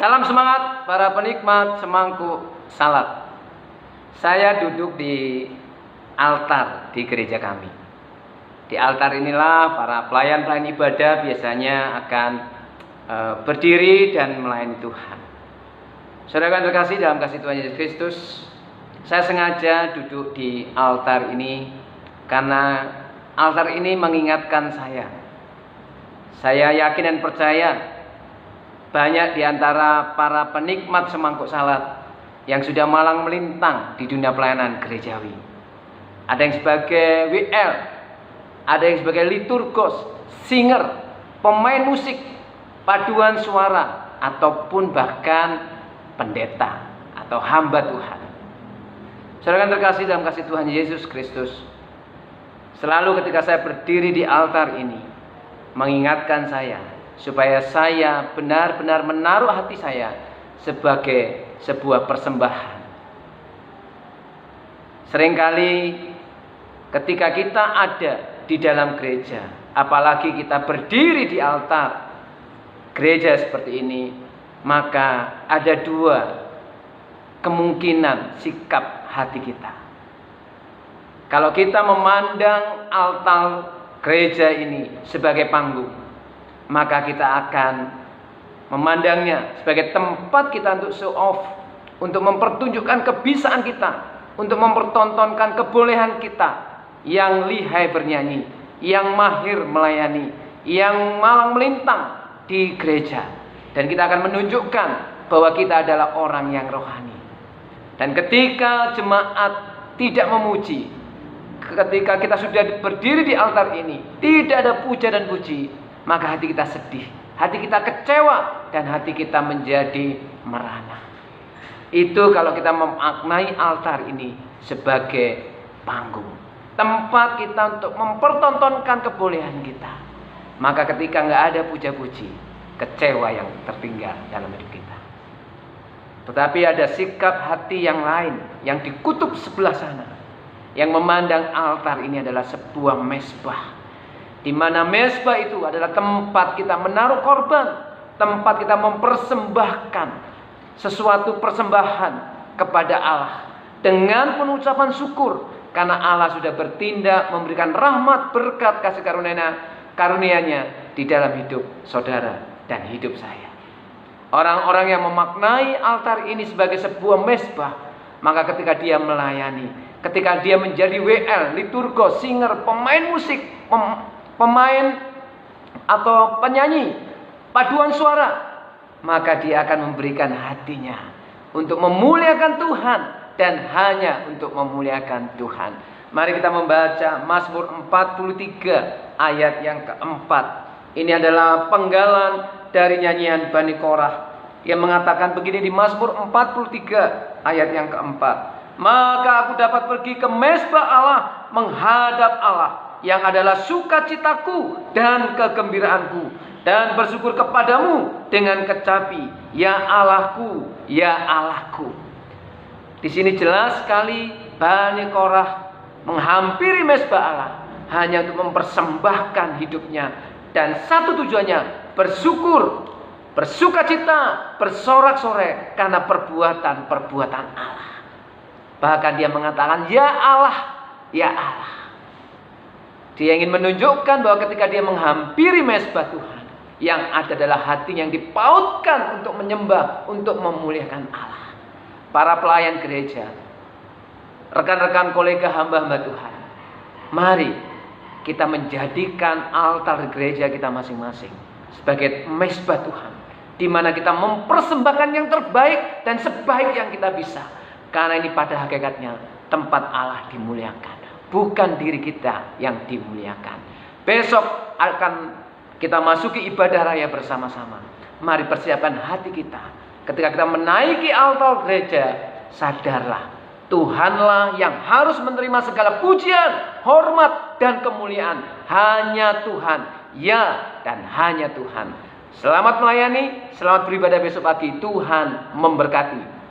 Salam semangat para penikmat semangkuk salad. Saya duduk di altar di gereja kami. Di altar inilah para pelayan-pelayan ibadah biasanya akan berdiri dan melayani Tuhan. Saudara yang terkasih dalam kasih Tuhan Yesus Kristus, saya sengaja duduk di altar ini karena altar ini mengingatkan saya. Saya yakin dan percaya banyak di antara para penikmat semangkuk salad yang sudah malang melintang di dunia pelayanan gerejawi. Ada yang sebagai WL, ada yang sebagai liturgos, singer, pemain musik, paduan suara, ataupun bahkan pendeta atau hamba Tuhan. Saudara yang terkasih dalam kasih Tuhan Yesus Kristus, selalu ketika saya berdiri di altar ini mengingatkan saya supaya saya benar-benar menaruh hati saya sebagai sebuah persembahan. Seringkali ketika kita ada di dalam gereja, apalagi kita berdiri di altar gereja seperti ini, maka ada dua kemungkinan sikap hati kita. Kalau kita memandang altar gereja ini sebagai panggung, maka kita akan memandangnya sebagai tempat kita untuk show off, untuk mempertunjukkan kebisaan kita, untuk mempertontonkan kebolehan kita yang lihai bernyanyi, yang mahir melayani, yang malang melintang di gereja. Dan kita akan menunjukkan bahwa kita adalah orang yang rohani. Dan ketika jemaat tidak memuji, ketika kita sudah berdiri di altar ini, tidak ada puja dan puji, maka hati kita sedih, hati kita kecewa, dan hati kita menjadi merana. Itu kalau kita memaknai altar ini sebagai panggung, tempat kita untuk mempertontonkan kebolehan kita. Maka ketika nggak ada puja-puji, kecewa yang tertinggal dalam hidup kita. Tetapi ada sikap hati yang lain, yang di kutub sebelah sana, yang memandang altar ini adalah sebuah mezbah, di mana mezbah itu adalah tempat kita menaruh korban, tempat kita mempersembahkan sesuatu persembahan kepada Allah dengan pengucapan syukur karena Allah sudah bertindak memberikan rahmat, berkat, kasih karunia-Nya di dalam hidup saudara dan hidup saya. Orang-orang yang memaknai altar ini sebagai sebuah mezbah, maka ketika dia melayani, ketika dia menjadi WL, liturgos, singer, pemain musik, pemain atau penyanyi, paduan suara, maka dia akan memberikan hatinya untuk memuliakan Tuhan dan hanya untuk memuliakan Tuhan. Mari kita membaca Mazmur 43 ayat yang keempat. Ini adalah penggalan dari nyanyian Bani Korah yang mengatakan begini di Mazmur 43 ayat yang keempat. Maka aku dapat pergi ke mezbah Allah, menghadap Allah yang adalah sukacitaku dan kegembiraanku, dan bersyukur kepadamu dengan kecapi, ya Allahku, ya Allahku. Di sini jelas sekali Bani Korah menghampiri mezbah Allah hanya untuk mempersembahkan hidupnya, dan satu tujuannya bersyukur, bersukacita, bersorak-sorai karena perbuatan-perbuatan Allah. Bahkan dia mengatakan, ya Allah, ya Allah. Dia ingin menunjukkan bahwa ketika dia menghampiri mezbah Tuhan, yang ada adalah hati yang dipautkan untuk menyembah, untuk memuliakan Allah. Para pelayan gereja, rekan-rekan kolega hamba-hamba Tuhan, mari kita menjadikan altar gereja kita masing-masing sebagai mezbah Tuhan, di mana kita mempersembahkan yang terbaik dan sebaik yang kita bisa. Karena ini pada hakikatnya tempat Allah dimuliakan, bukan diri kita yang dimuliakan. Besok akan kita masuki ibadah raya bersama-sama. Mari persiapkan hati kita. Ketika kita menaiki altar gereja, sadarlah Tuhanlah yang harus menerima segala pujian, hormat, dan kemuliaan. Hanya Tuhan, ya, dan hanya Tuhan. Selamat melayani, selamat beribadah besok pagi. Tuhan memberkati.